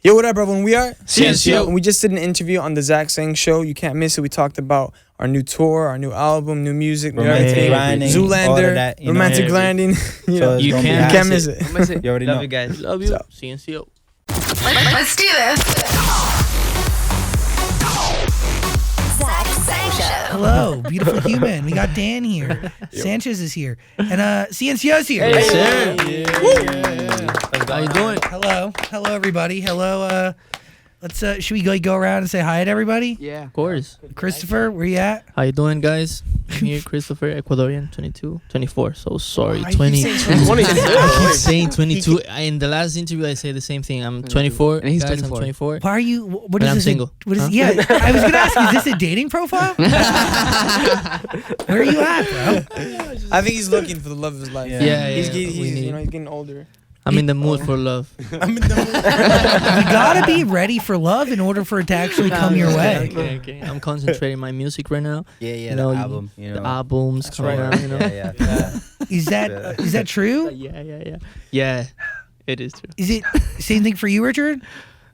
Yo, what up, everyone? We are CNCO. And we just did an interview on the Zach Sang Show. You can't miss it. We talked about our new tour, our new album, new music, new Romantic grinding, Zoolander, all of that, romantic landing. You can't miss it. You already Love know. you guys. Love you. So. CNCO. Let's do this. Zach Sang Show. Hello, beautiful human. We got Dan here. Sanchez is here. And CNCO's here. Hey, sir. How you doing? Hello. Hello, everybody. Hello. Let's should we go around and say hi to everybody? Yeah. Of course. Christopher, where you at? How you doing, guys? I'm here, Christopher, Ecuadorian, 22, 24. So sorry, Why 20. you say 20? I keep saying 22. In the last interview, I say the same thing. I'm 24. And he's guys, 24. I'm 24. Why are you? What And is I'm this? single. What is? Huh? Yeah, I was gonna ask. Is this a dating profile? Where are you at, bro? I think he's looking for the love of his life. Yeah, He's, yeah, he's, we need- he's getting older. I'm in the mood for love. I'm in the mood. You gotta be ready for love in order for it to actually come your way. Okay. I'm concentrating my music right now. Yeah, You know, the album. You know. The albums That's coming right. out, you know. Yeah. Is that true? Yeah, it is true. Is it same thing for you, Richard?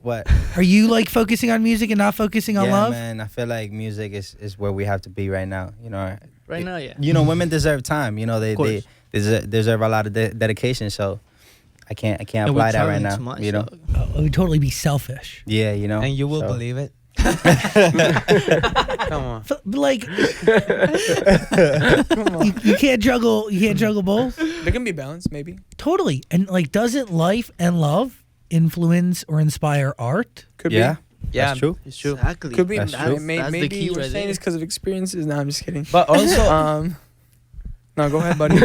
What? Are you like focusing on music and not focusing on Yeah, love? man. I feel like music is where we have to be right now. You know. Right now, yeah. You know, women deserve time. You know, they course. deserve a lot of dedication. So I can't And apply we're that right traveling now. too much, You know. dog. Oh, it would totally be selfish. Yeah, you know. And you will So- believe it. Come on. Like you can't juggle. You can't juggle both. There can be balance, maybe. Totally. And like, doesn't life and love influence or inspire art? Could Yeah. be. That's true. It's true. Exactly. Could be. That's That's true. maybe the key you were right saying there. it's because of experiences. No, I'm just kidding. But also, No, go ahead, buddy.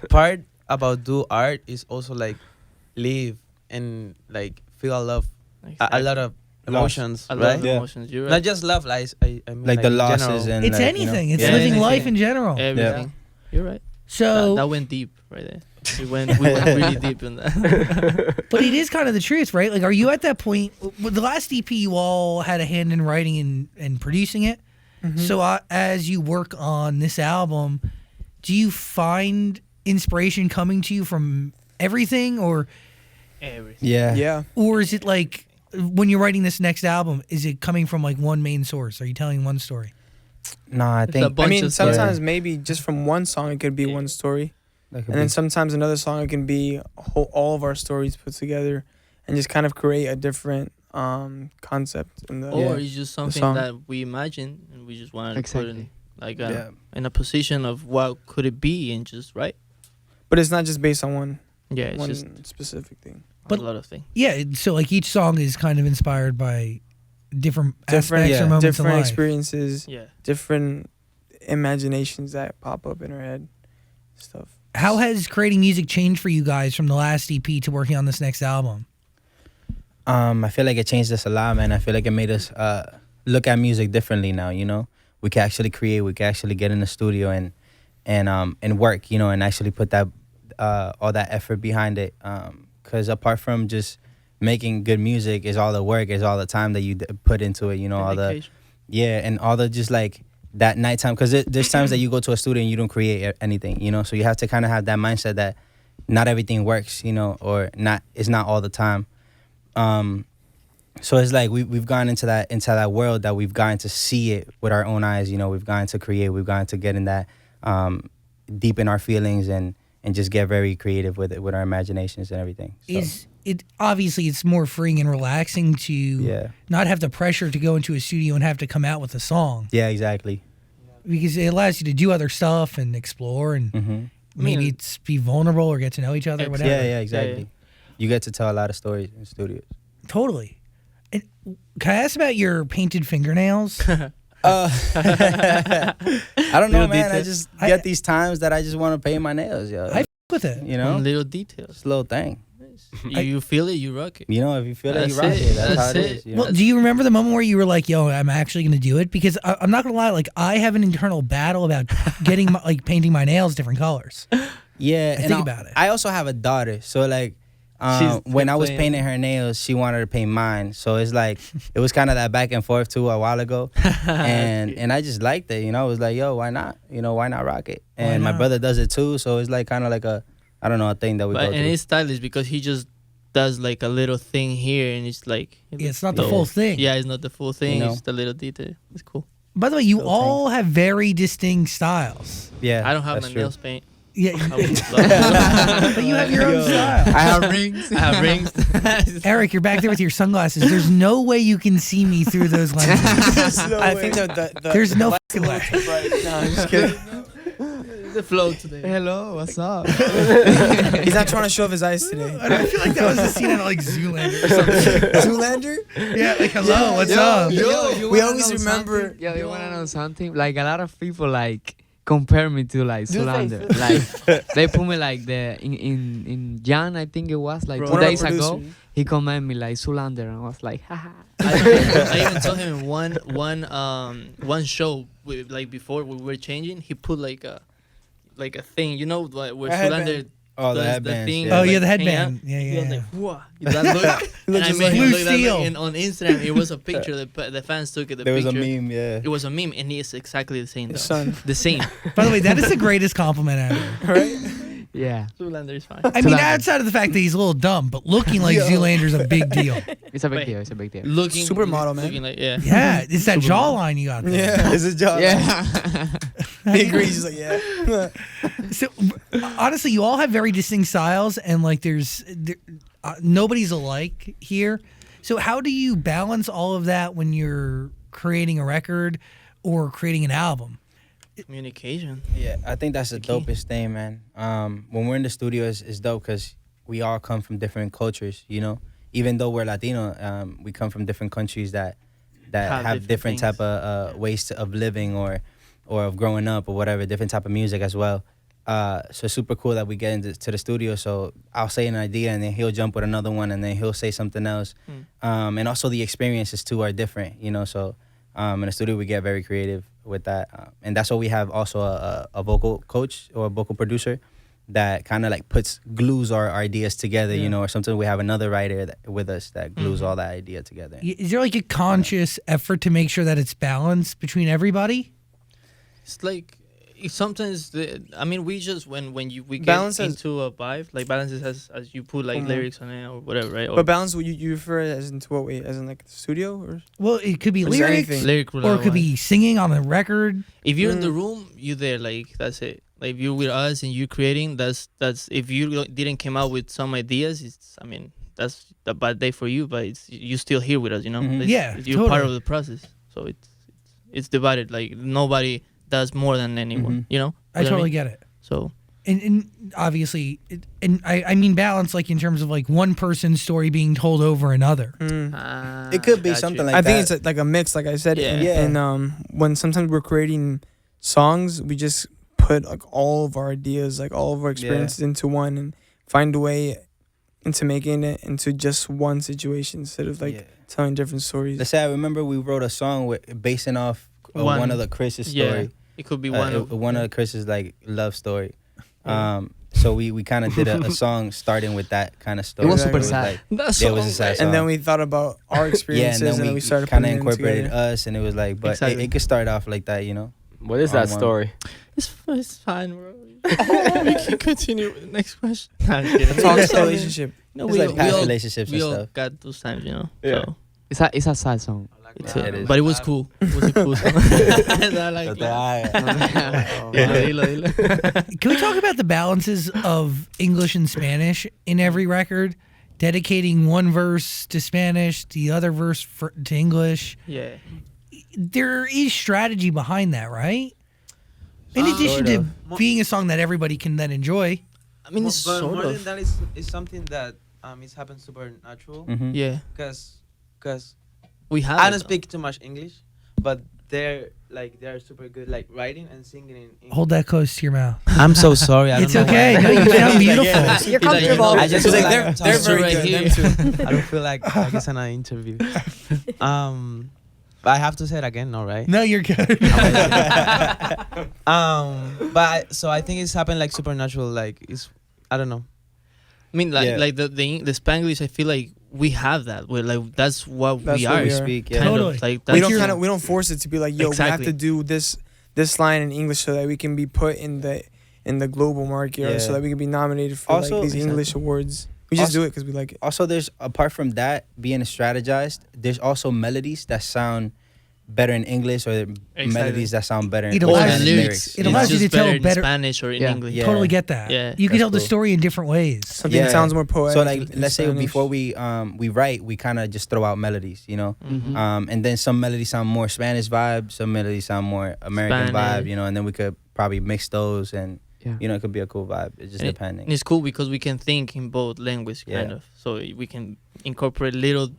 part about do art is also like live and like feel love, a lot of emotions, I right? love Yeah. emotions. You're right. Not just love, like I mean, Like the in losses general. and It's like, anything. It's Yeah, living anything. life in general. Everything. You're right. So, That went deep right there. We went really deep in that. but it is kind of the truth, right? Like, are you at that point? With the last EP, you all had a hand in writing and producing it. Mm-hmm. So, as you work on this album, do you find inspiration coming to you from everything, or Everything. Yeah. is it like when you're writing this next album, is it coming from like one main source? Are you telling one story? No, I It's a think. bunch I mean, of stuff. sometimes maybe just from one song it could be one story, that could and then be- sometimes another song it can be all of our stories put together, and just kind of create a different concept in the. Or it's just something song. that we imagine and we just wanted to put in, Exactly. like Yeah. in a position of what could it be and just right. But it's not just based on one Yeah, it's one just specific thing. But- a lot of things. Yeah. So, like, each song is kind of inspired by different aspects or moments different in life. experiences, Yeah. different imaginations that pop up in our head, stuff. How has creating music changed for you guys from the last EP to working on this next album? I feel like it changed us a lot, man. I feel like it made us look at music differently now. You know, we can actually create. We can actually get in the studio and work. You know, and actually put that all that effort behind it. Because apart from just making good music, is all the work, is all the time that you put into it. You know, all the Dedication. and all the just like that nighttime. Because there's times that you go to a studio and you don't create anything. You know, so you have to kind of have that mindset that not everything works. You know, or not. It's not all the time. So it's like we've gone into that world that we've gotten to see it with our own eyes. You know, we've gotten to create, we've gotten to get in that deep in our feelings and just get very creative with it, with our imaginations and everything. So, Is it obviously it's more freeing and relaxing to yeah, not have the pressure to go into a studio and have to come out with a song, yeah, exactly. because it allows you to do other stuff and explore and Hmm. maybe it's be vulnerable or get to know each other, whatever. Yeah, exactly. You get to tell a lot of stories in studios. Totally. And can I ask about your painted fingernails? I don't know, Little man. I details. just I- get these times that I just want to paint my nails, yo. I f- with it. You know, Little details. it's a little thing. You feel it, you rock it. You know, if you feel it, you That's rock it. it. That's how That's it it. is. You know? Well, do you remember the moment where you were like, "Yo, I'm actually going to do it"? Because I'm not going to lie, like I have an internal battle about getting like painting my nails different colors. Yeah, I and think about it. I also have a daughter, so like She's when I was playing- painting her nails, she wanted to paint mine. So it's like it was kind of that back and forth too a while ago, and I just liked it. You know, I was like, yo, why not? You know, why not rock it? Why And my not? brother does it too, so it's like kind of like a I don't know a thing that we But, go and through. it's stylish because he just does like a little thing here, and it's like Yeah, it's not the full thing. Yeah, it's not the full thing. You know? It's the little detail. It's cool. By the way, you Little all have very distinct styles. Yeah, I don't have that's my true. nails paint. Yeah, I would love but you have your own style. I have rings. I have rings. Eric, you're back there with your sunglasses. There's no way you can see me through those lenses. I think that There's no light's a fucking little way. too bright. No, I'm just kidding. The flow today. Hello, what's up? He's not trying to show off his eyes today. I feel like that was a scene out of like Zoolander or something. Zoolander? Yeah, like hello, what's up? We always remember. Yeah, you wanna know something? Like a lot of people like compare me to like Zoolander. Like they put me like in Jan, I think it was like Bro, 2 one of our days ago. producers. He commented me like Zoolander, and I was like, haha. I even told him in one show like before we were changing, he put like a thing, you know, like where A headband. Sulander Oh, the does headbands, thing. yeah. Oh, yeah, the hang headband. out. Yeah, He was yeah. like, "Whoa!" That look, and I just made like him Blue look that steel. look on Instagram. It was a picture. The fans took it. The There was picture. a meme, yeah. It was a meme, and he is exactly the same. His though. son. The same. By the way, that is the greatest compliment ever. Right? Yeah, Zoolander is fine. I mean, Zoolander. outside of the fact that he's a little dumb, but looking like Zoolander's a big deal. it's a big Wait. deal. It's a big deal. Looking Supermodel, man. Looking like Yeah, it's that jawline you got there. Yeah. It's his job. Yeah. He agrees. He's like, yeah. So honestly, you all have very distinct styles, and like nobody's alike here. So how do you balance all of that when you're creating a record or creating an album? communication. Yeah, I think that's the key. dopest thing, man. When we're in the studio, it's dope because we all come from different cultures, you know? Even though we're Latino, we come from different countries that have different things. type of ways of living or of growing up or whatever, different type of music as well. So it's super cool that we get into the studio. So I'll say an idea and then he'll jump with another one and then he'll say something else. And also the experiences too are different, you know? So in the studio, we get very creative with that. And that's why we have also a vocal coach or a vocal producer that kind of like glues our ideas together, you know, or sometimes we have another writer with us that glues all that idea together. Is there like a conscious effort to make sure that it's balanced between everybody? It's like sometimes we just when we get Balance as- into a vibe, like balances as you put like lyrics on it or whatever, right? Or But balance, you refer it as into what way? As in like the studio? Or? Well, it could be Or just lyrics, anything. lyric or it could be singing on the record. if you're in the room, you're there. Like that's it. Like if you're with us and you're creating, that's if you didn't come out with some ideas, that's a bad day for you. But you still here with us, you know. Mhm. It's- Yeah, you're part totally. of the process. So it's divided. Like nobody does more than anyone, you know. I You know what totally mean? get it. So And obviously, I mean balance, like in terms of like one person's story being told over another. It could be something like I that. think it's like a mix, like I said. Yeah. Yeah. And when sometimes we're creating songs, we just put like all of our ideas, like all of our experiences into one and find a way into making it into just one situation instead of like Yeah. telling different stories. Let's say I remember we wrote a song basing off one of the Chris's story. it could be One of the Chris's like love story. So we kind of did a song starting with that kind of story. was super like- sad. That's Yeah, it was a sad song. And then we thought about our Yeah, experiences, and then we started kind of putting it incorporated together. us, and it was like, but Exactly. it could start off like that, you know. What is On that one. story? It's fine, bro. We can continue with the next question. Nah, I'm just kidding. Toxic relationship. No, It's like past relationships we and all stuff. got those times, you know. Yeah. So It's a sad song. Yeah, it is. but it was cool. It was a cool song. I like that. Dilo, dilo. Can we talk about the balances of English and Spanish in every record? Dedicating one verse to Spanish, the other verse to English. Yeah. There is strategy behind that, right? In addition to being a song that everybody can then enjoy. I mean, it's But sort more of. than that is something that it's happened supernatural Mhm. Yeah. because We have. I it, don't though. speak too much English, but they're super good like writing and singing in English. Hold that close to your mouth. I'm so sorry. I don't It's know okay. why. No, you sound beautiful. You're He's like, you know, comfortable. I just She's feel like, like they're very right good. here. Them too. I don't feel like it's an interview. But I have to say it again, all right? No, you're good. So I think it's happened like supernatural. Like it's, I don't know. I mean, like Yeah. like the Spanglish. I feel like we have that. We're like that's what That's we what are. we We are. speak, yeah. Kind Totally. of like We that's don't we don't force it to be like, yo, we have Exactly. to do this line in English so that we can be put in the global market, or so Yeah. that we can be nominated for Also- like these English awards. We just Also- do it because we like it. Also, there's apart from that being strategized, there's also melodies that sound better in English or melodies that sound better in It Or allows Spanish you- lyrics. it you allows know? you to just tell better in better- Spanish or in Yeah. English. Yeah. Totally get that. Yeah, You can that's tell the cool. story in different ways. Something Yeah. that sounds more poetic. So like, in let's say Spanish. before we write, we kind of just throw out melodies, you know. Mhm. And then some melodies sound more Spanish vibe, some melodies sound more American vibe, Spanish. you know. And then we could probably mix those, and Yeah. you know, it could be a cool vibe. It's just And depending. And it's cool because we can think in both language, kind Yeah. of. So we can incorporate little,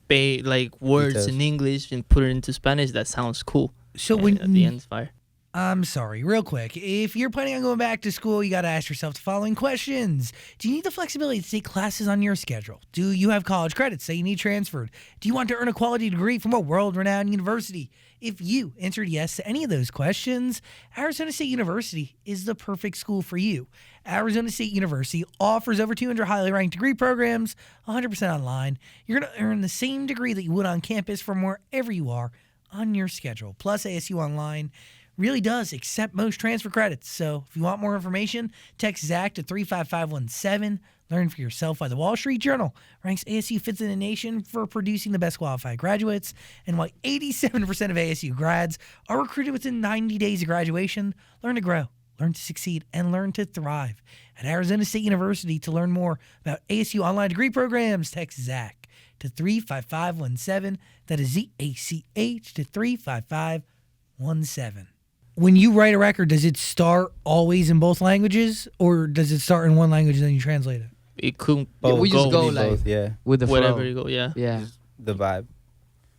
like words Details. in English and put it into Spanish. That sounds cool. So And when at the end, it's fire. I'm sorry, real quick. If you're planning on going back to school, you got to ask yourself the following questions. Do you need the flexibility to take classes on your schedule? Do you have college credits that you need transferred? Do you want to earn a quality degree from a world-renowned university? If you answered yes to any of those questions, Arizona State University is the perfect school for you. Arizona State University offers over 200 highly ranked degree programs, 100% online. You're going to earn the same degree that you would on campus from wherever you are on your schedule. Plus, ASU Online really does accept most transfer credits. So if you want more information, text Zach to 35517. Learn for yourself why the Wall Street Journal ranks ASU fifth in the nation for producing the best qualified graduates, and why 87% of ASU grads are recruited within 90 days of graduation. Learn to grow, learn to succeed, and learn to thrive at Arizona State University. To learn more about ASU online degree programs, text Zach to 35517. That is ZACH to 35517. When you write a record, does it start always in both languages, or does it start in one language and then you translate it? It could we just go Be like both, yeah, with the wherever flow. you go. Yeah. Yeah. the vibe.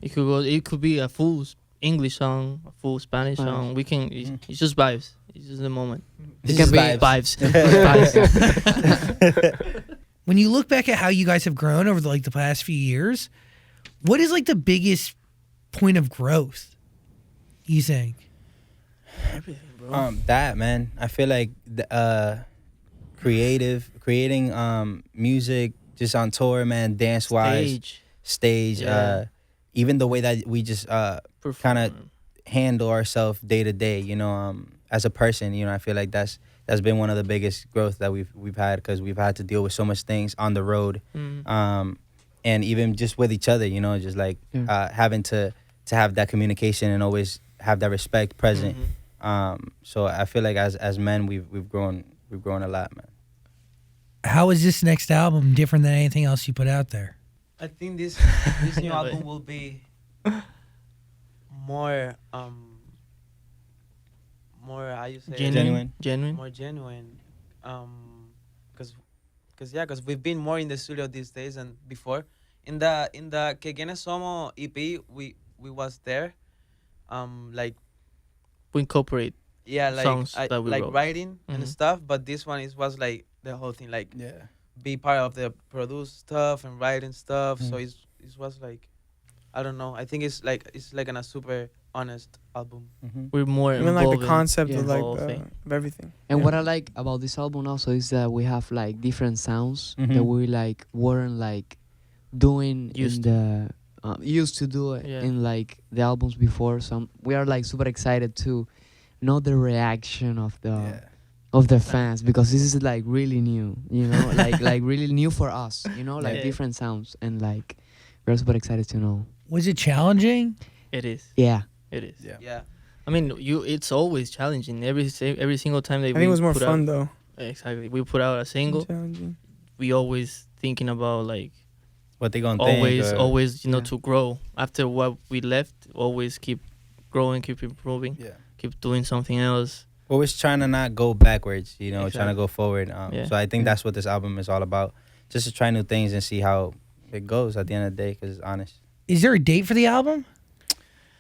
It could go. It could be a full English song, a full Spanish Spanish. song. We can. It's just vibes. It's just the moment. It can be Vibes. When you look back at how you guys have grown over the past few years, what is the biggest point of growth, you think? Everything, bro. That man, I feel like creating music just on tour, man, dance wise, stage, Yeah. even the way that we just kinda handle ourselves day to day, you know, as a person, you know, I feel like that's been one of the biggest growth that we've had, because we've had to deal with so much things on the road, and even just with each other, you know, just having to have that communication and always have that respect present. So I feel like as men, we've grown a lot, man. How is this next album different than anything else you put out there? I think this new Yeah, album but- will be more how you say it? Genuine. More genuine, because we've been more in the studio these days than before. In the Que Quienes Somos EP, we was there, like We incorporate. Songs like that we like wrote. writing and Mhm. stuff. But this one was like the whole thing, like Yeah. be part of the produce stuff and writing stuff. So Mm. it was like, I don't know. I think it's like a super honest album. We're more Even like involved the in concept yeah. of the whole thing. of everything. And Yeah. what I like about this album also is that we have different sounds that Mhm. we weren't doing Used in the used to do it Yeah. in the albums before. So we are super excited to know the reaction of the fans, because this is really new, you know, like really new for us, you know, Yeah. different sounds, and we're super excited to know. Was it challenging? It is. Yeah. It is. Yeah. I mean, it's always challenging. Every single time that I think it was more put fun out, though. Exactly. We put out a single. Challenging. We always thinking about What they gonna think? always Yeah. to grow after what we left. Always keep growing, keep improving, Yeah. keep doing something else. We're always trying to not go backwards, you know, trying to go forward. Yeah. So I think that's what this album is all about. Just to try new things and see how it goes at the end of the day, because it's honest. Is there a date for the album?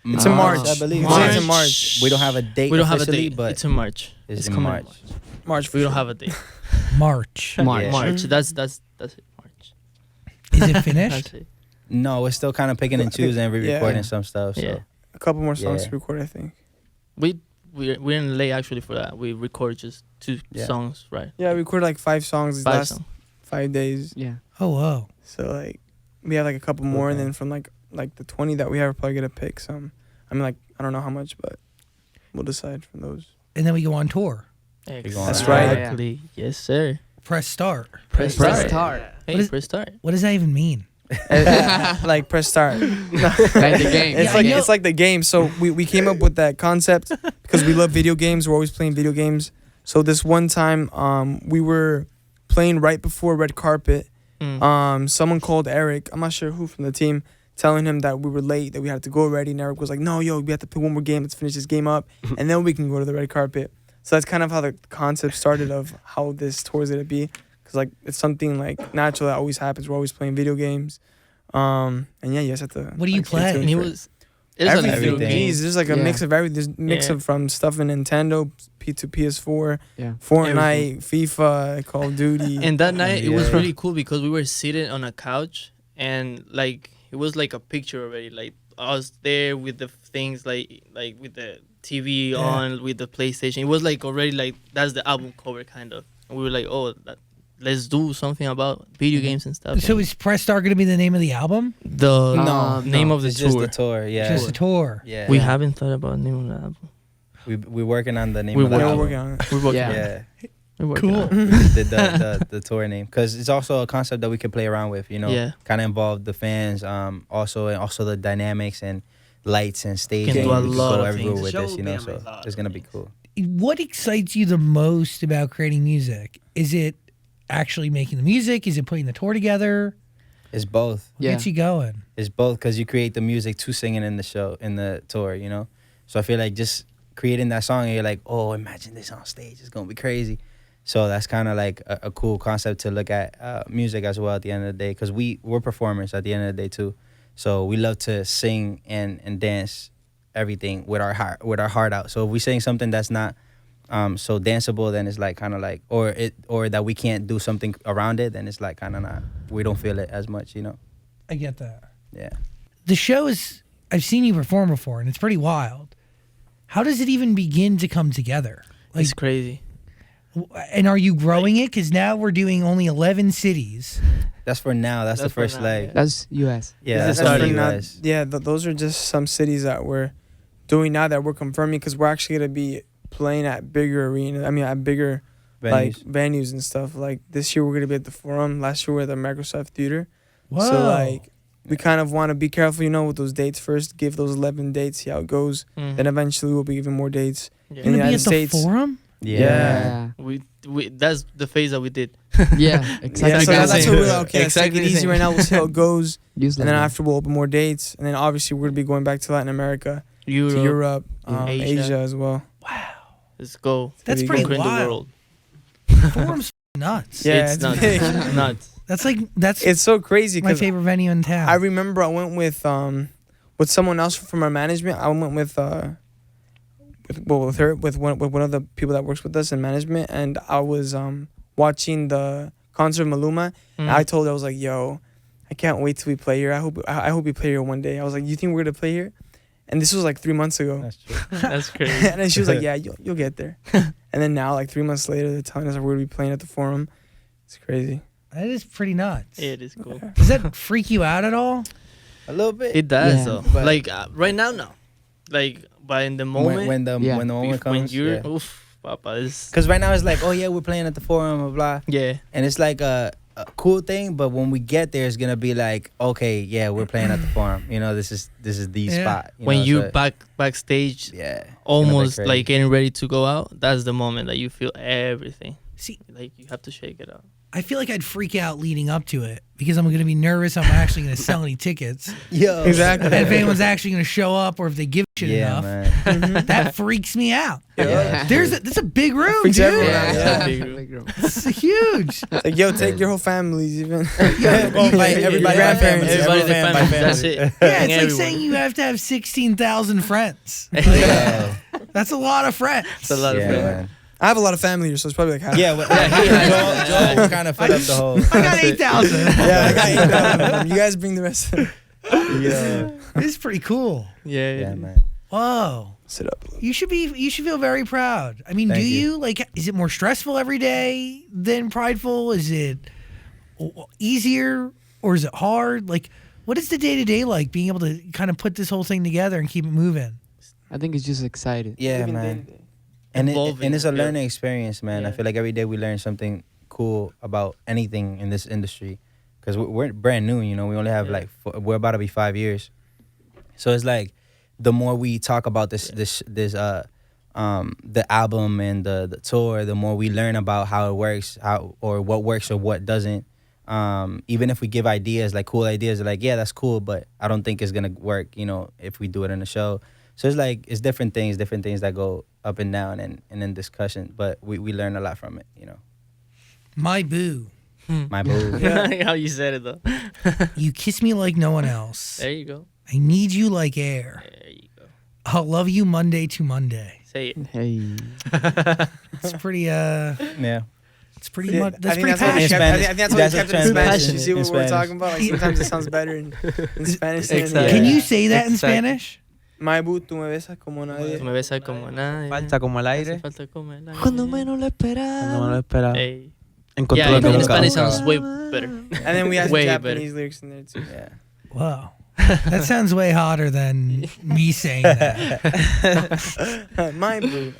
It's in March. I believe. March. It's in March. We don't have a date We don't have a officially, date, but it's in March. it's in coming March. March. For We don't sure. have a date. March. March. Yeah. March. That's it. March. Is it finished? That's it. No, we're still kind of picking and choosing and Yeah. re-recording some stuff. So Yeah. A couple more songs Yeah. to record, I think. We're in late actually for that. We record just 2 Yeah. songs, right? Yeah, we recorded 5 songs these 5 last songs. 5 days. Yeah. Oh, whoa. So we have a couple more, and Okay. then from the 20 that we have, we're probably gonna pick some. I mean, I don't know how much, but we'll decide from those. And then we go on tour. on That's right. Exactly. Yes, sir. Press start. Press Press start. start. Hey, What is- press start. What does that even mean? Like press start. Like the game. It's Yeah, like I know. it's like the game. So we came up with that concept because we love video games. We're always playing video games. So this one time, we were playing right before red carpet. Someone called Eric. I'm not sure who from the team, telling him that we were late, that we had to go already. And Eric was like, "No, yo, we have to play one more game. Let's finish this game up, and then we can go to the red carpet." So that's kind of how the concept started of how this tour is gonna be. Cause like it's something like natural that always happens. We're always playing video games. And yeah, you guys have to. What do you like, stay play? tuned And he for it. was. It was like Everything. video Everything. games. There's like a Yeah. mix of everything. There's a mix Yeah. of from stuff in Nintendo, P2 PS4, Yeah. Fortnite, FIFA, Call of Duty. And that night it was Yeah. really cool because we were sitting on a couch and like it was like a picture already, like us there with the things like with the TV on, with the PlayStation. It was like already like that's the album cover kind of. And we were like, oh, let's do something about video games and stuff. So And is Press Start going to be the name of the album? the No, name of the It's just tour. the tour. Yeah. Just a tour. Yeah. We haven't thought about the name of the album. We're working on the name We're of the We're album. working on it. We're working Yeah. on it. Yeah. We're working Cool. on it. We just did the tour name because it's also a concept that we can play around with. You know, Yeah. kind of involve the fans. Also the dynamics and lights and staging. do a We lot go of everywhere things. with The show this. You will know, be so amazing. it's gonna be cool. What excites you the most about creating music? Is it actually making the music? Is it putting the tour together? It's both. What Yeah. gets you going? It's both because you create the music to singing in the show, in the tour, you know? So I feel like just creating that song and you're like, oh, imagine this on stage. It's going to be crazy. So that's kind of like a cool concept to look at music as well at the end of the day because we're performers at the end of the day too. So we love to sing and dance everything with our heart out. So if we sing something that's not so danceable, then it's like kind of like, or that we can't do something around it, then it's like kind of not, we don't feel it as much, you know? I get that. Yeah. The show is, I've seen you perform before, and it's pretty wild. How does it even begin to come together? Like, It's crazy. and are you growing it? Because now we're doing only 11 cities. That's for now. That's the That's for first now, leg. yeah. That's US. Yeah, This that's is only for not- US. Yeah, those are just some cities that we're doing now that we're confirming because we're actually gonna be playing at bigger arenas. I mean, at bigger like Venues. venues and stuff. Like this year, we're gonna be at the Forum. Last year, we were at the Microsoft Theater. Whoa. So like, we kind of want to be careful, you know, with those dates first. Give those 11 dates, see how it goes. Mhm. Then eventually, we'll be giving more dates. Yeah. You're in the gonna be United at the States. Forum? Yeah. We that's the phase that we did. Yeah, Yeah, exactly. so the that's same. what we're like, okay, Exactly let's take the it easy same. right now. We'll see how it goes. Use And then like after, we'll open more dates. And then obviously, we're gonna be going back to Latin America, Europe. to Europe, Asia. Asia as well. Let's go. That's Pretty pretty Conquering the wild. world. Forum's nuts. Yeah, it's nuts. big. Nuts. That's It's so crazy my because favorite venue in town. I remember I went with someone else from our management. I went with one of the people that works with us in management, and I was watching the concert of Maluma. And I told her, I was like, "Yo, I can't wait till we play here. I hope we play here one day." I was like, "You think we're gonna play here?" And this was like 3 months ago. That's true. That's crazy. And then she was like, "Yeah, you'll get there." And then now, like 3 months later, they're telling us we're gonna be playing at the Forum. It's crazy. That is pretty nuts. It is cool. Does that freak you out at all? A little bit. It does Yeah. though. But- Like right now, no. Like, but in the moment, when the Yeah. moment when comes. you're, oof, papa, this. Because right now it's like, oh yeah, we're playing at the Forum, blah blah, Yeah. and it's like a cool thing. But when we get there, it's gonna be like, okay, yeah, we're playing at the Forum. You know, this is the Yeah. spot. When know, you're so- backstage, yeah, it's gonna be almost crazy. like getting ready to go out, that's the moment that you feel everything. See, Like you have to shake it out. I feel like I'd freak out leading up to it because I'm going to be nervous I'm actually going to sell any tickets. Yo, Exactly. And if anyone's actually going to show up or if they give a shit yeah, enough, man. that freaks me out. Yeah. That's a big room, Freaks dude. everyone out, Yeah. Big room. It's huge. Like, yo, take your whole families, even. Go invite everybody, Grandparents, Everybody, the fan, family. That's it. Yeah, it's Bring like everyone. saying you have to have 16,000 friends. Yeah, That's a lot of friends. It's a lot of yeah, fun. man. I have a lot of family here, so it's probably like half. Yeah, Joel kind of filled up the whole. I got 8,000. Yeah, I got 8,000 of them. You guys bring the rest. Yeah, It's pretty cool. Yeah. yeah, man. Whoa. Sit up. You should feel very proud. I mean, Thank do you. you? Like, is it more stressful every day than prideful? Is it easier or is it hard? Like, what is the day to day like being able to kind of put this whole thing together and keep it moving? I think it's just excited. Yeah, Even man. then- And Evolving, it's a yeah. learning experience, man. I Yeah. feel like every day we learn something cool about anything in this industry, because we're brand new. You know, we only have Yeah. we're about to be 5 years, so it's like the more we talk about the album and the tour, the more we learn about how it works, or what doesn't. Even if we give ideas, like cool ideas, like, yeah, that's cool, but I don't think it's gonna work, you know, if we do it in a show. So it's like, it's different things that go up and down and in discussion, but we learn a lot from it, you know. My boo, My boo. How you said it though. you kiss me like no one else. There you go. I need you like air. There you go. I'll love you Monday to Monday. Say it. Hey. It's pretty Yeah. it's pretty Yeah, much that's I think pretty that's what we passionate. kept, I think that's what we That's kept a it in Spanish. translation You see in what we're Spanish. talking about? Like sometimes it sounds better in Spanish. than in Exactly. Can English. you say that in Exactly. Spanish? My boo, tú me besas como nadie. Tú me besas como nada. Falta como el aire. Hace falta como el aire. Cuando menos lo No me lo esperaba. esperaba. Hey. Encontró Yeah, lo in que buscaba. Spanish sounds way better. And then we had Way Japanese lyrics in there too. Yeah. Wow. That sounds way hotter than me saying that. My boo.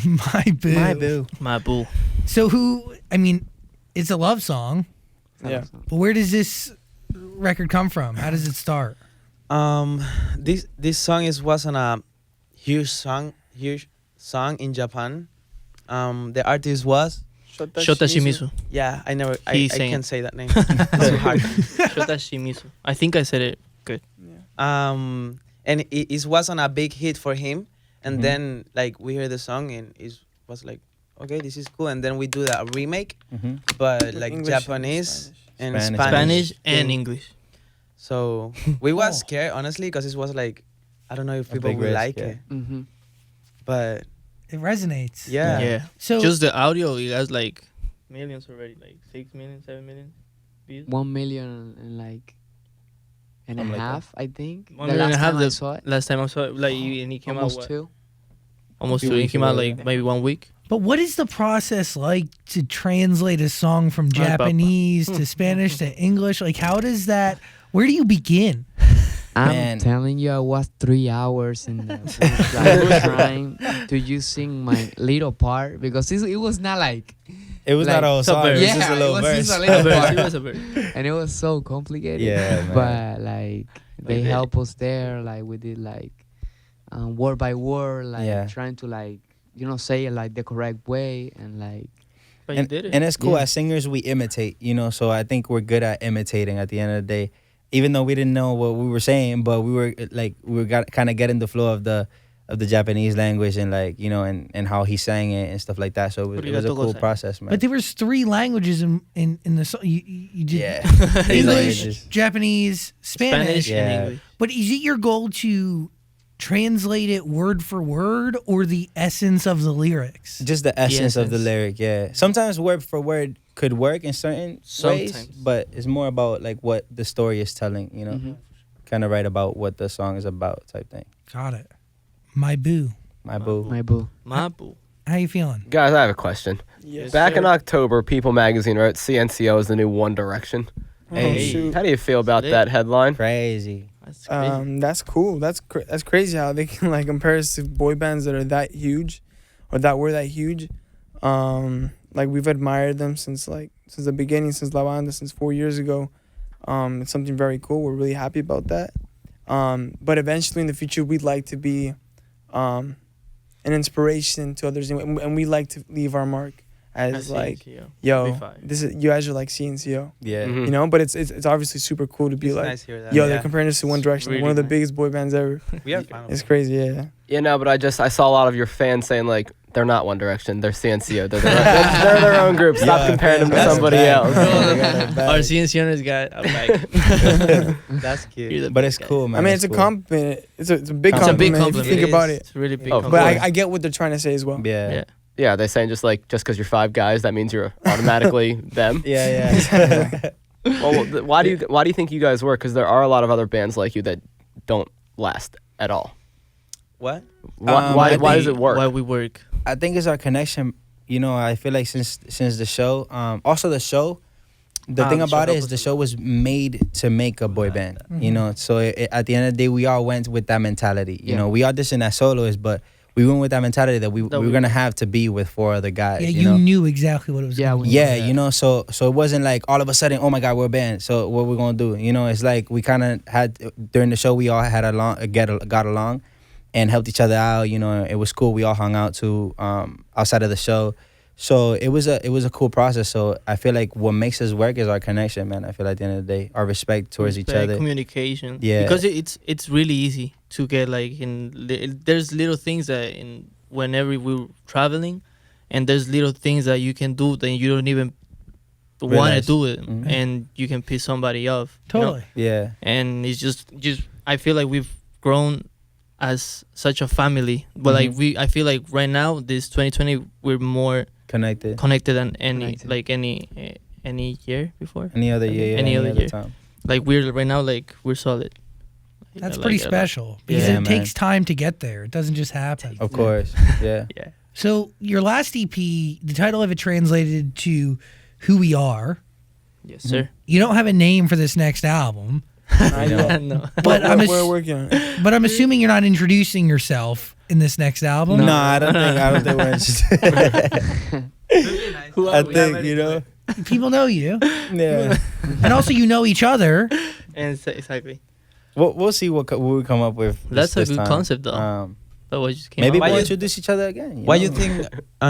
My boo. My boo. My boo. So I mean, it's a love song, Yeah. but where does this record come from? How does it start? This song wasn't a huge song in Japan. The artist was Shota Shimizu. I He sang can't it. say that name. It's too hard. Shota Shimizu. I think I said it good. And it wasn't a big hit for him. And then like we heard the song and it was like, okay, this is cool. And then we do that remake, but like English and Japanese and Spanish. Spanish, Spanish and thing. English. So we was Oh. scared honestly because it was like, I don't know if A people big will risk, like yeah. it, Mm-hmm. but It resonates. yeah. Yeah. So Just the audio, it has like millions already, like 6 million, 7 million views. 1 million and like and a Something like that. half, I think. 1 The million and last a half. time I The saw it, last time I saw it, like, and he came almost out what? 2. Almost Few 2. He weeks came out ago, like yeah. maybe 1 week. But what is the process like to translate a song from Ay, papa. Japanese to Spanish to English? Like, how does that? Where do you begin? I'm Man. telling you, I was 3 hours in the booth, like, trying to just sing my little part because it was not like, It was Like, not a whole it's a song. It was verse. just a Yeah, little it was verse. just a little It part. was a bird. and it was so complicated. Yeah, man. But like they that. help us there, like we did like word by word, like Yeah. trying to like say it like the correct way and like But you did it. And it's cool. Yeah. As singers, we imitate, so I think we're good at imitating at the end of the day. Even though we didn't know what we were saying, but we were kind of getting the flow of the Japanese language and and how he sang it and stuff like that. So it was a cool process, man. But there was 3 languages in the song. You did Yeah. English, Languages. Japanese, Spanish. Yeah. and English. But is it your goal to translate it word for word or the essence of the lyrics? Just the essence of the essence. lyric, yeah. Sometimes word for word could work in certain ways, Sometimes. but it's more about like what the story is telling, kind of write about what the song is about type thing. Got it. My boo. My boo. my boo. My boo. How you feeling? Guys, I have a question. Yes. Back in sir. October, People Magazine wrote CNCO is the new One Direction. Hey. shoot. How do you feel about Lit. that headline? Crazy. That's crazy. That's cool. That's crazy how they can like compare us to boy bands that are that huge, or that were that huge. Like we've admired them since the beginning, since La Banda, since 4 years ago. It's something very cool. We're really happy about that. But eventually in the future, we'd like to be an inspiration to others, and we like to leave our mark as like, yo, this is you guys are like CNCO, Yeah. Mhm. But it's obviously super cool to be It's like, nice to hear that. yo, yeah. they're comparing us to One Direction, really one of the nice. biggest boy bands ever. We are fine with It's it. crazy, yeah. Yeah, no, but I saw a lot of your fans saying like they're not One Direction, they're CNCO. They're their own group. Stop Yeah, comparing them to that's somebody bad. else. Our CNC owners got I'm like, That's cute. you're the But best it's guy. cool, man. I mean, it's a cool. compliment. It's a big It's a compliment big if you compliment. think It about is. it. It's really big. Of But course. I get what they're trying to say as well. Yeah. Yeah. Yeah, they're saying just because you're 5 guys, that means you're automatically them. Yeah, yeah. Well, why do you think you guys work? Because there are a lot of other bands like you that don't last at all. What? Why I does think it work? Why we work. I think it's our connection. I feel like since the show, also the show, the thing the show about it helped is us the a show was made to make a boy band. So at the end of the day, we all went with that mentality. You know, we auditioned as soloists, but we went with that mentality that we were gonna have to be with 4 other guys. Yeah, you you know? knew exactly what it was. Yeah, gonna we be. Yeah, you know, so it wasn't like all of a sudden, oh my God, we're a band. So what we're gonna do? You know, it's like we kind of had during the show, we all had got along, and helped each other out. You know, it was cool. We all hung out too outside of the show, so it was a cool process. So I feel like what makes us work is our connection, man. I feel like at the end of the day, our respect towards each other. Communication. Yeah. Because it's really easy to get like there's little things that whenever we're traveling, and there's little things that you can do that you don't even want to Realize. do it, Mhm. and you can piss somebody off. you know? Totally. Yeah, And it's just I feel like we've grown as such a family. But like I feel like right now, this 2020, we're more connected. connected than any Connected. like any year before. Any other year, yeah, Any other year. time. Like we're right now, like we're solid. That's Like, pretty like, special because Yeah, it man. takes time to get there. It doesn't just happen. Of course, yeah. Yeah. So your last EP, the title of it translated to "Who We Are." Yes, sir. You don't have a name for this next album, You know? No. but we're working on it. but I'm assuming you're not introducing yourself in this next album. No, I don't think we're interested. I think, you know. People know you, Yeah. and also you know each other. And exactly. We'll see what we come up with. That's a this good time. concept, though. But what just came Maybe up Why we'll you- introduce each other again. What know? you think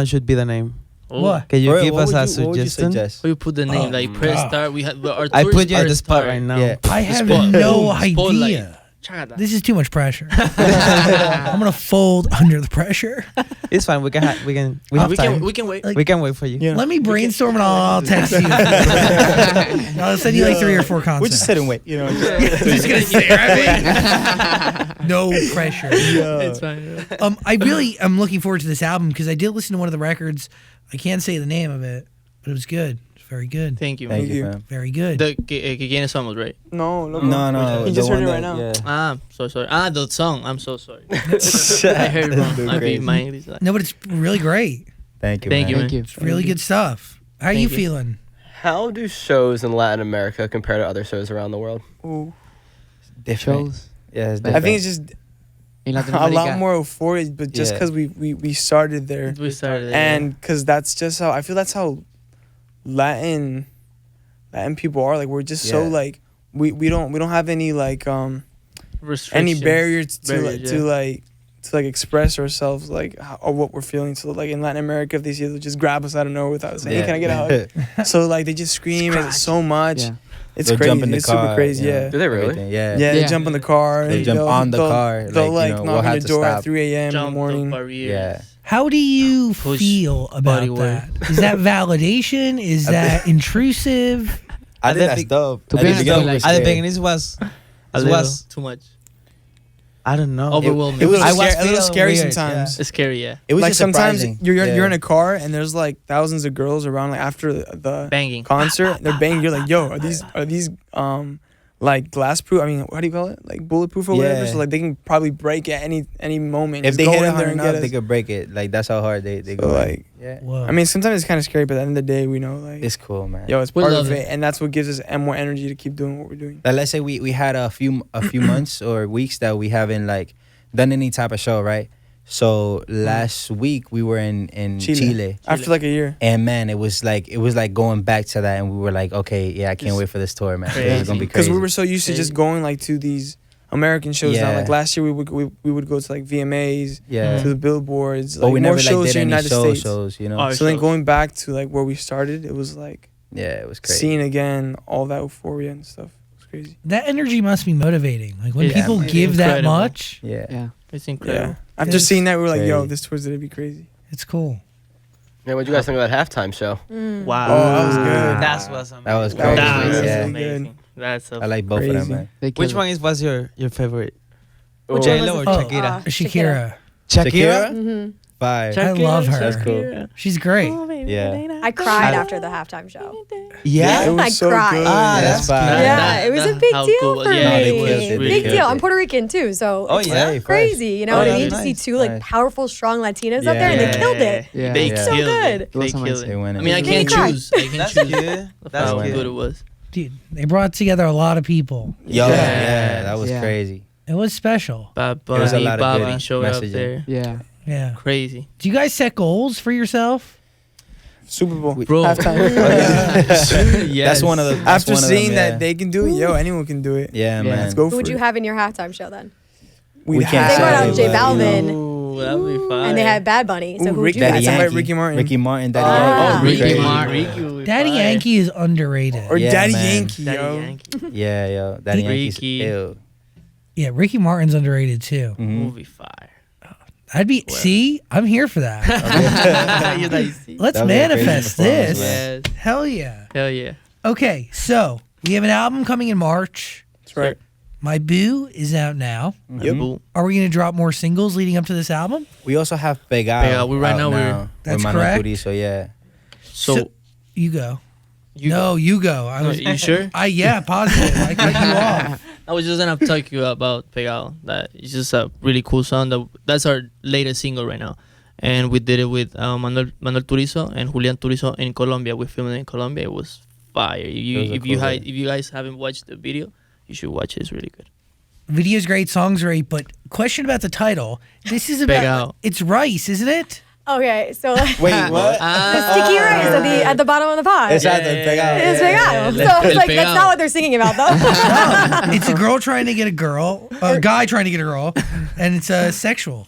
should be the name? Oh. What? Can you Roy, give what us would a you- what would you suggestion? suggest? We put the name like press God. start. We had our I tour put you on started the spot start. right now. Yeah. I have Spot- no Spotlight. idea. Chagada. This is too much pressure. I'm gonna fold under the pressure. It's fine. We have we time. can wait. Like- We can wait for you. Yeah. Let me brainstorm and I'll text you. I'll send you like 3 or 4 concepts. We'll just sit and wait. You know. Just gonna stare at me. No pressure. It's fine. I really am looking forward to this album because I did listen to one of the records. I can't say the name of it, but it was good. It's very good. Thank you. Thank you. you, fam. Very good. The que quiénes somos, right? No, No. He the just heard one it right that- now. Yeah. Ah, so sorry. Ah, the song. I'm so sorry. I heard it wrong. I mean, my English. No, but it's really great. Thank you. Thank man. you, man. Thank you. It's really good stuff. How are you Thank you. feeling? How do shows in Latin America compare to other shows around the world? Ooh. Different. Shows Yeah, it's I different. I think it's just in Latin a lot America. more euphoric, but just Yeah. because we started there, We started. and because that's just how I feel. That's how Latin people are. Like we're just so Yeah. like we don't have any like any restrictions. barriers to Barriers, to express ourselves like or what we're feeling. So like in Latin America, if they see it, they'll just grab us out of nowhere without saying, "Hey, can I get a hug?" So like they just scream it so much. Yeah. It's They'll crazy. jump in the It's car, super crazy. you know. Yeah. Do they really? Everything, Yeah. Yeah, they Yeah. jump in the car. They jump on the car, They'll like, like you know, knock we'll on have your to door stop. at 3 a.m. in the Jump morning. the barriers. Yeah. How do you Push feel about body that? work. Is that validation? Is that intrusive? I At think the that's be- dope. To At be the honest, beginning, like- it was At the scary. beginning, it was A it little was too much. I don't know. Overwhelming. It was I was a little feeling scary weird, sometimes. It's scary, yeah. It was Like just sometimes surprising. you're Yeah. in a car and there's like thousands of girls around like after the Banging. concert. They're banging. You're like, yo, are these like glass proof? I mean, what do you call it? Like bulletproof or whatever. Yeah. So like they can probably break at any moment. If Just they go hit in it hard there and enough, get they us. could break it. Like that's how hard they So, go. like, yeah, Whoa. I mean, sometimes it's kind of scary, but at the end of the day, we know like, it's cool, man. yo, it's We part love of it. it, and that's what gives us more energy to keep doing what we're doing. Like, let's say we had a few months or weeks that we haven't like done any type of show, right? So last week we were in Chile. After like a year. And man, it was like going back to that, and we were like, okay, yeah, I can't Just wait for this tour, man. crazy. It's gonna be Because crazy. we were so used to just going like to these American shows now. Yeah. Like last year, we would go to like VMAs, yeah, to the billboards, but like we more never like shows did in the any United States. shows, you know. Our So then shows. going back to like where we started, it was like Yeah, it was crazy. seeing again all that euphoria and stuff. It was crazy. That energy must be motivating. Like when Yeah, people man. give that Incredible. much, Yeah. Yeah. It's incredible. Yeah. After It's seeing that, we were like, yo, crazy. this tour's gonna be crazy. it's cool. Yeah, what do you guys think of that halftime show? Wow. Oh, that was good. That's awesome. That was That crazy. was That was yeah. amazing. That's a I like both of them, Crazy. man. They Which killed one it. was your favorite? Which J.lo one or Oh, Shakira? Shakira. Shakira? Mm-hmm. Bye. I love her. That's cool. She's great. Yeah. I cried after the halftime show. Yeah. It was I so cried. good. Ah, That's that's fine. Yeah, it was a big how deal cool. for Yeah, No, they me. killed it. They Big killed deal. it. I'm Puerto Rican too, so Oh, it's yeah? Hey, fresh. crazy. You know Oh, what I that's mean? To see nice. two like Nice. powerful, strong Latinas out Yeah. there, and they killed it. Yeah. They Yeah. So killed good. it. It was They killed amazing. They it. went I in. mean, I Made me can't cry. choose. I can That's choose good. That's how good. good it was. Dude, they brought together a lot of people. Yo, Yeah. yeah, that was Yeah. crazy. It was special. Bad was a Bunny, lot of Bobby good showed up messaging. there. Yeah. Yeah. crazy. Do you guys set goals for yourself? Super Bowl. Bro. Halftime. That's one of the. That's After one of seeing them, that they can do it, yo, anyone can do it. Yeah, man. Let's go Who for would it. you have in your halftime show then? We'd We can't They say brought out it, J but, you know. Balvin, Ooh, that'd be fire. and they had Bad Bunny. So Ooh, who would you Daddy have? Somebody- Yankee. Ricky Martin. Ricky Martin. Daddy Ah. Yankee. Oh, Ricky Crazy. Martin. Ricky would be Daddy fire. Yankee is underrated. Or Yeah, Daddy man. Yankee, Daddy yo. Yankee. Yeah, yo. Daddy Yankee's Ricky. ill. Yeah, Ricky Martin's underrated too. Mhm. Movie fire. I'd be. See, I'm here for that. You know, you see? Let's That was a crazy manifest performance, this. man. Yes. Hell yeah. Hell yeah. Okay, so we have an album coming in March. That's right. My Boo is out now. Yep. Boo. Are we going to drop more singles leading up to this album? We also have Pegao. Pegao, we right out now we're- That's with Manuel correct. Turizo, yeah. So, You go. you No, you go. I No, was. you sure? Yeah, positive. I cut you off. I was just gonna talk to you about Pegao. That it's just a really cool song. That's our latest single right now, and we did it with Manuel Turizo and Julian Turizo in Colombia. We filmed it in Colombia. It was fire. It was a If you guys haven't watched the video, you should watch it. It's really good. Video's great, song's great, but question about the title. This is about. Pegao. It's rice, isn't it? Okay, so Wait, what? the sticky rice at the bottom of the pot. Exactly, Pegao. It's Yeah, Pegao. yeah, So yeah. it's like Pegao. that's not what they're singing about though. It's a girl trying to get a girl, a guy trying to get a girl, and it's sexual.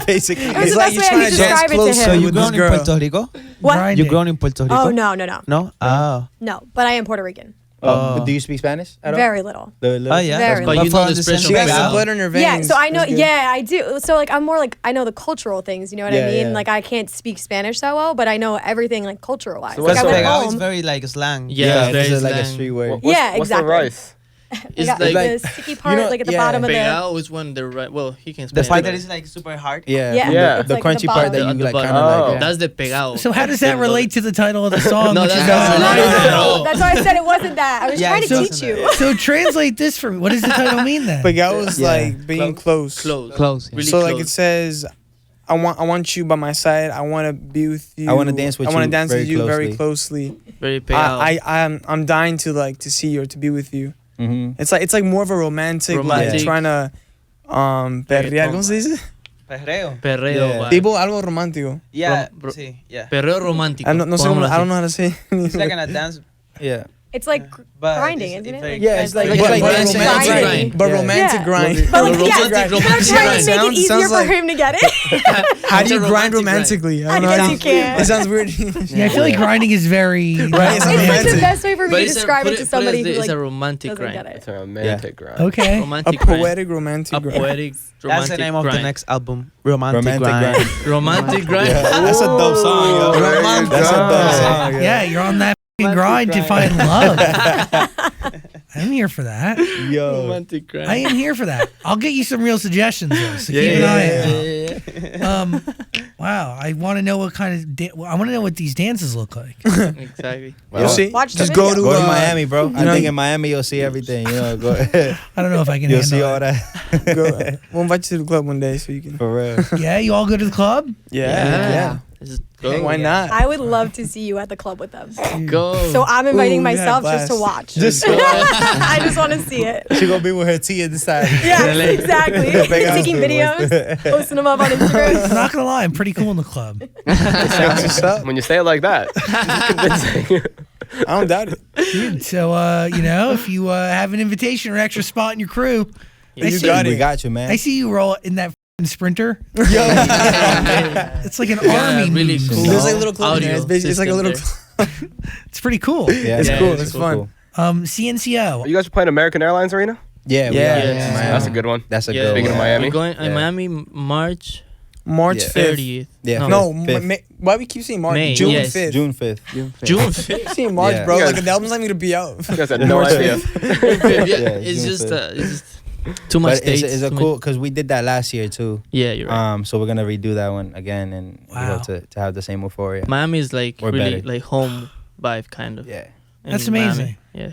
Basically. It was the best way I could describe it to So him. you grown in Puerto Rico? What? Grinding. You grown in Puerto Rico? Oh no. No? Oh. No, but I am Puerto Rican. Do you speak Spanish at all? Very little. Oh, yeah. Very But little. you know the expression She has Pegao. the blood in her veins. Yeah, so I know. That's good. Yeah, I do. So like, I'm more like I know the cultural things. You know what Yeah, I mean? yeah. Like I can't speak Spanish so well, but I know everything like cultural wise. So like what's I the went Pegao is home. very like slang. Yeah, this very is like a slang. street word. Yeah, What's exactly. the rice? I got like- the sticky part, know, like at the yeah. bottom of the. Pegao is when they're right. Well, he can. The explain part it that better. is like super hard. Yeah, Yeah, Yeah. it's The like crunchy the part that bottom. you like bottom. kind of Oh. like. That's the Pegao. So how does that relate to the title of the song? No, which that's is not No, related. Rice? no, no. That's why I said it wasn't that. I was Yeah, trying to it's teach not you. So translate this for me. What does the title mean then? Pegao is Yeah. like being close. Close. Close. Yeah. Really So close. like it says, I want you by my side. I want to be with you. I wanna dance with I want you to dance very with you very closely. closely. Very Pegao. I'm dying to see you or to be with you. Mm-hmm. It's like more of a romantic, Romantic. like trying to perrear. ¿Cómo se dice? Perreo. Perreo. Yeah. vibe. Tipo algo romántico. Yeah. Bro- Sí, yeah. Perreo romántico. I no sé cómo, Pongámoslo I don't así. know how to say. It's like a dance. Yeah. It's like But grinding, it's- isn't it's it? very- Yeah, it's like Like romantic romantic grind. but Yeah. romantic Yeah. grind. But like, yeah, Romantic- they're romantic trying grind. to make it Sounds easier for like- him to get it. How do you It's a grind romantic grind. romantically? I don't know guess how you to- can't. It sounds weird. Yeah, I feel like grinding is very. Right, it's It's like the romantic. best way for me But to it's describe put it to put somebody as who it's like a romantic doesn't grind. get it. It's a romantic grind. Okay. A Romantic grind. poetic romantic A grind. poetic That's romantic the name of the grind. next album. Romantic, Romantic grind. grind. Romantic grind. That's a dope song, yo. Romantic That's a dope grind. song. Yeah, you're on that f***ing grind to find love. I'm here for that. Yo. Romantic grind. I am here for that. I'll get you some real suggestions though. So keep an eye out. Wow, I want to know what kind of I want to know what these dances look like. Exactly. You'll see. Watch the Just video. go to Go to Miami, bro. I know- think in Miami you'll see everything. You know, go. I don't know if I can You'll handle see it. all that. Go. We'll invite you to the club one day so you can. For real. Yeah, you all go to the club? Yeah. Just go. Hey, why not? I would love to see you at the club with them. Go. So I'm inviting Ooh, myself yeah, just to blast. watch. Just I just want to see it. she gonna be with her tea inside. Yes, exactly. Big ass Taking dude, videos, posting them up on Instagram. I'm not gonna lie, I'm pretty cool in the club. That's what's up. When you say it like that, it's convincing. I don't doubt it. So you know, if you have an invitation or extra spot in your crew, I You see got you, We got you, man. I see you roll in that f***ing Sprinter. Yo. It's like an Yeah, army really move. cool. There's like a little club in there. Audio It's basically it's like a little. system It's pretty cool. Yeah, It's Yeah, cool. it's It's fun. CNCO. You guys are playing American Airlines Arena? Yeah, we Yeah. are. Yes. Miami. That's a good one. That's a Yeah. good Speaking one. of Miami. We're going Yeah. March March Yeah. 5th. 30th. Yeah. No, Fifth. why we keep saying March? May, June yes. 5th. June 5th. June 5th. Keep saying March, Yeah. bro. You Like guys- the album's not even gonna be out. You guys had no idea. It's June just 5th. it's just too much But it's, dates. it's a too cool much- because we did that last year too. Yeah, you're right. So we're gonna redo that one again, and we Wow. hope to have the same euphoria. Miami is like Or really better. like home vibe kind of. Yeah. in That's Miami. amazing. Yeah,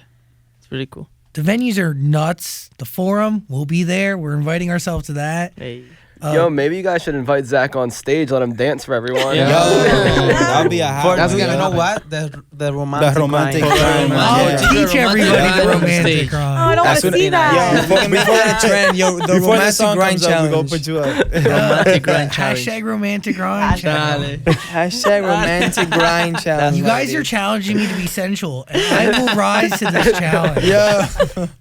it's really cool. The venues are nuts. The forum, we'll be there. We're inviting ourselves to that. Hey. Yo, maybe you guys should invite Zach on stage, let him dance for everyone. Yeah. Yo, that'll be a hot That's one, gonna yo. know what the romantic romantic grind. grind, Oh, yeah. teach everybody the grind on romantic stage. grind. Oh, I don't want to see that. Yo, before the trend, yo, the Before the romantic song grind comes up, we gonna challenge. put you up. Romantic grind challenge. Hashtag romantic grind challenge. Hashtag romantic grind challenge. You guys are challenging me to be sensual, and I will rise to this challenge. Yeah.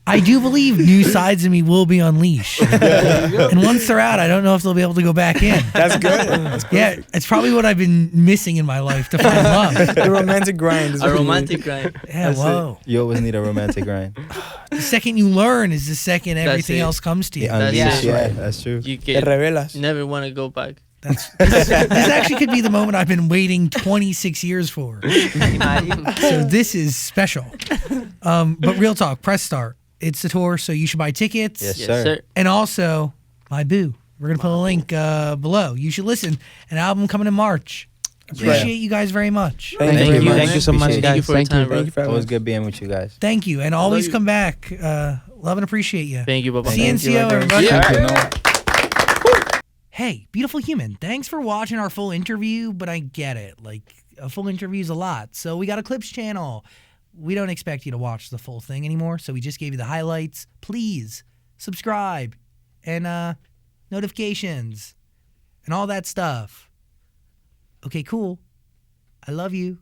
I do believe new sides of me will be unleashed. And once they're out, I don't know if they'll be able to go back in. That's good. Yeah, it's probably what I've been missing in my life to find love. The romantic grind. Is A what you romantic grind. Yeah, whoa. You always need a romantic grind. The second you learn is the second everything it. else comes to you. Yeah, That's unleash, it. yeah, that's true. You Te get revelas. never want to go back. This actually could be the moment I've been waiting 26 years for. So this is special. But real talk, press start. It's the tour, so you should buy tickets. Yes, Yes, sir. sir. And also, my boo. We're going to put a link below. You should listen. An album coming in March. Appreciate you guys very much. Thank Thank you very you. much. Thank you so much, Appreciate Thank you guys. for your time, bro. Thank you for having Always us. good being with you guys. Thank you. And always you. come back. Love and appreciate you. Thank you, Papa. CNCO, everybody. Yeah. Hey, beautiful human. Thanks for watching our full interview, but I get it. Like, a full interview is a lot. So we got a clips channel. We don't expect you to watch the full thing anymore, so we just gave you the highlights. Please subscribe and notifications and all that stuff. Okay, cool. I love you.